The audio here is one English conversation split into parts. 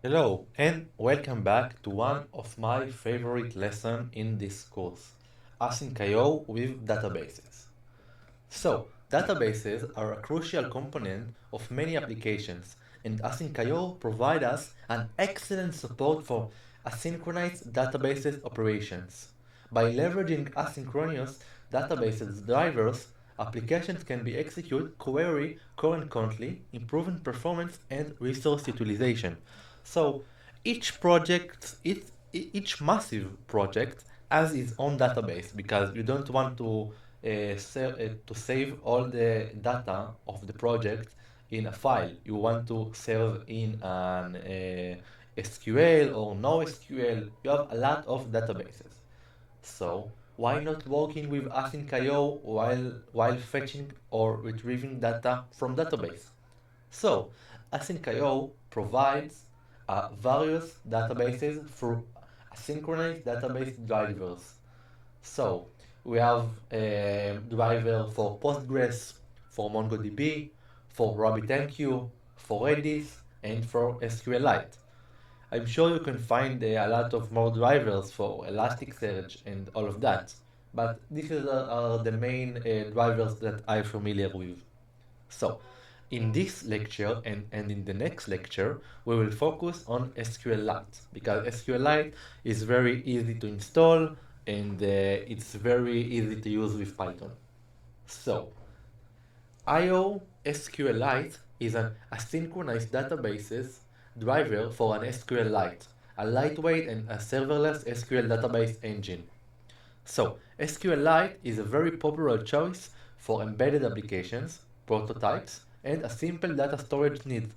Hello and welcome back to one of my favorite lessons in this course, AsyncIO with databases. So, databases are a crucial component of many applications, and AsyncIO provides us an excellent support for asynchronous databases operations. By leveraging asynchronous databases drivers, applications can be executed query concurrently, improving performance and resource utilization. So, each massive project has its own database because you don't want to save all the data of the project in a file. You want to save in an SQL or no SQL. You have a lot of databases. So why not working with AsyncIO while fetching or retrieving data from database? So AsyncIO provides various databases through asynchronous database drivers. So we have a driver for Postgres, for MongoDB, for RabbitMQ, for Redis, and for SQLite. I'm sure you can find a lot of more drivers for Elasticsearch and all of that, but these are the main drivers that I'm familiar with. So, in this lecture and in the next lecture, we will focus on SQLite because SQLite is very easy to install and it's very easy to use with Python. So, IO SQLite is an asynchronous databases driver for an SQLite, a lightweight and a serverless SQL database engine. So, SQLite is a very popular choice for embedded applications, prototypes, and a simple data storage need.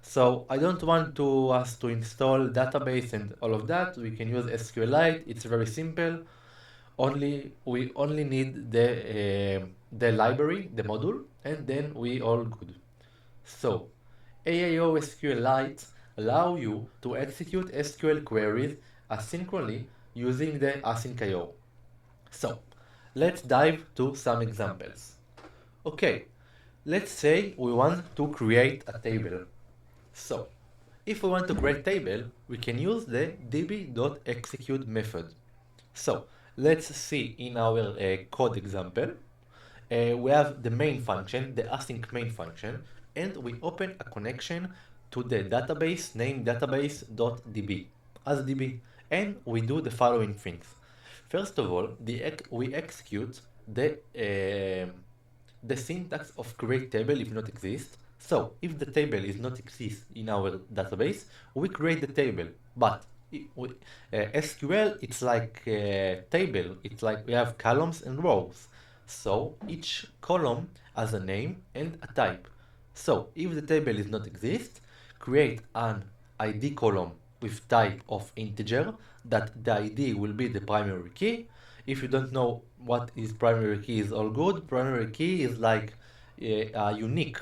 So, I don't want us to install database and all of that. We can use SQLite. It's very simple. We only need the library, the module, and then we all good. So, AIO SQLite allow you to execute SQL queries asynchronously using the AsyncIO. So, let's dive to some examples. Okay, let's say we want to create a table. So, if we want to create a table, we can use the db.execute method. So, let's see in our code example, we have the main function, the async main function, and we open a connection to the database named database.db as db, and we do the following things. First of all, we execute the syntax of create table if not exist. So if the table is not exist in our database, we create the table. But SQL, it's like a table. It's like we have columns and rows. So each column has a name and a type. So if the table is not exist, create an ID column with type of integer that the ID will be the primary key. If you don't know what is primary key, is all good. Primary key is like unique.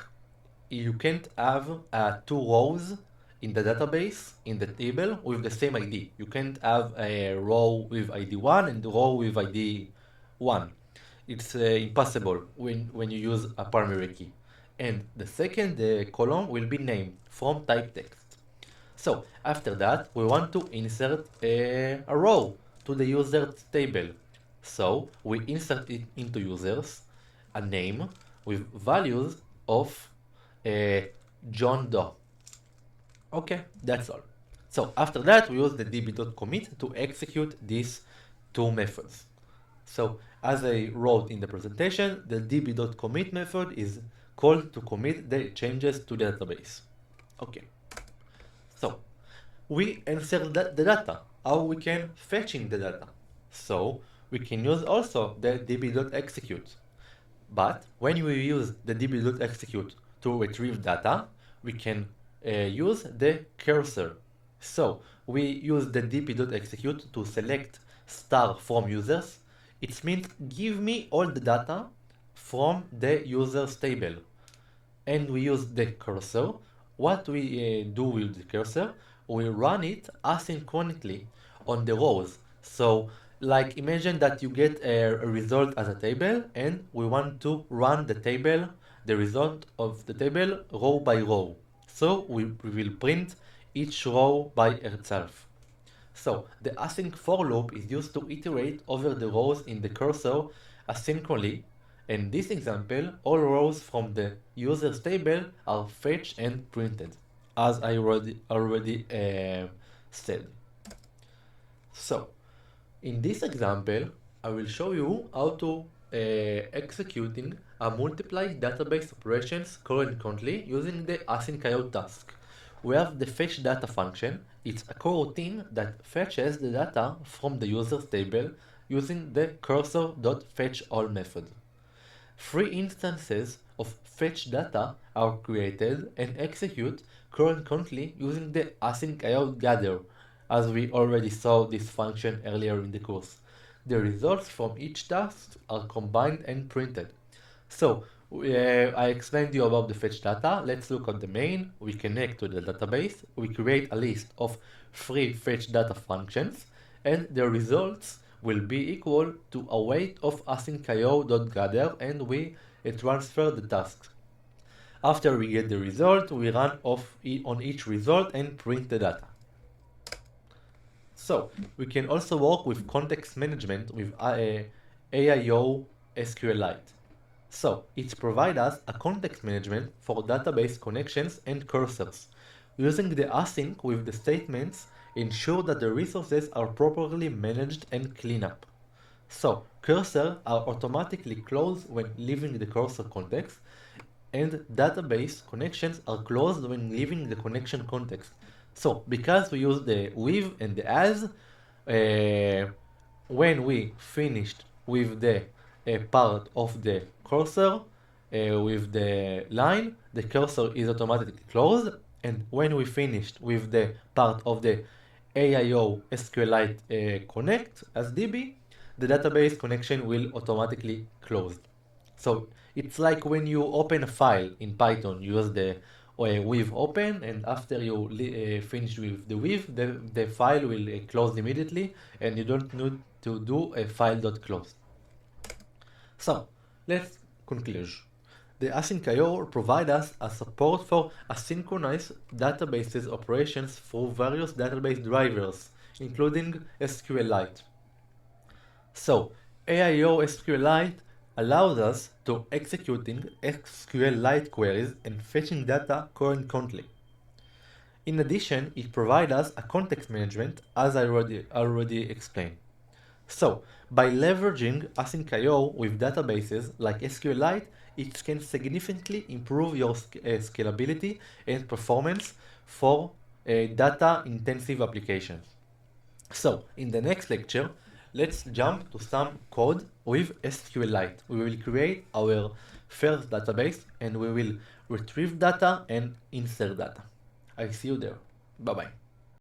You can't have two rows in the database in the table with the same ID. You can't have a row with ID 1 and a row with ID 1. It's impossible when you use a primary key. And the second column will be name from type text. So after that, we want to insert a row to the users table. So we insert it into users, a name with values of uh, John Doe. Okay, that's all. So after that, we use the db.commit to execute these two methods. So as I wrote in the presentation, the db.commit method is called to commit the changes to the database. Okay. So we insert the data, how we can fetching the data. So we can use also the db.execute. But when we use the db.execute to retrieve data, we can use the cursor. So we use the db.execute to select star from users. It means give me all the data from the users table. And we use the cursor. What we do with the cursor, we run it asynchronously on the rows. So like imagine that you get a result as a table and we want to run the table, the result of the table row by row. So we will print each row by itself. So the async for loop is used to iterate over the rows in the cursor asynchronously. In this example, all rows from the user's table are fetched and printed, as I already said. So in this example, I will show you how to executing a multiply database operations concurrently using the AsyncIO task. We have the fetch data function. It's a coroutine that fetches the data from the user's table using the cursor.fetchAll method. Three instances of fetch data are created and execute concurrently using the AsyncIO gather, as we already saw this function earlier in the course. The results from each task are combined and printed. So, I explained you about the fetch data. Let's look at the main. We connect to the database. We create a list of three fetch data functions, and the results will be equal to a weight of asyncIO.gather, and we transfer the tasks. After we get the result, we run on each result and print the data. So we can also work with context management with AIO SQLite. So it provides us a context management for database connections and cursors. Using the async with the statements ensure that the resources are properly managed and clean up. So cursors are automatically closed when leaving the cursor context, and database connections are closed when leaving the connection context. So because we use the with and the as, when we finished with the part of the cursor with the line, the cursor is automatically closed, and when we finished with the part of the AIO SQLite connect as DB, the database connection will automatically close. So it's like when you open a file in Python, you use the with open, and after you finish with the with, the file will close immediately, and you don't need to do a file.close. So let's conclude. The AsyncIO provides us a support for asynchronous databases operations through various database drivers, including SQLite. So AIO SQLite allows us to executing SQLite queries and fetching data concurrently. In addition, it provides us a context management, as I already explained. So, by leveraging AsyncIO with databases like SQLite, it can significantly improve your scalability and performance for data-intensive applications. So, in the next lecture, let's jump to some code with SQLite. We will create our first database and we will retrieve data and insert data. I see you there. Bye bye.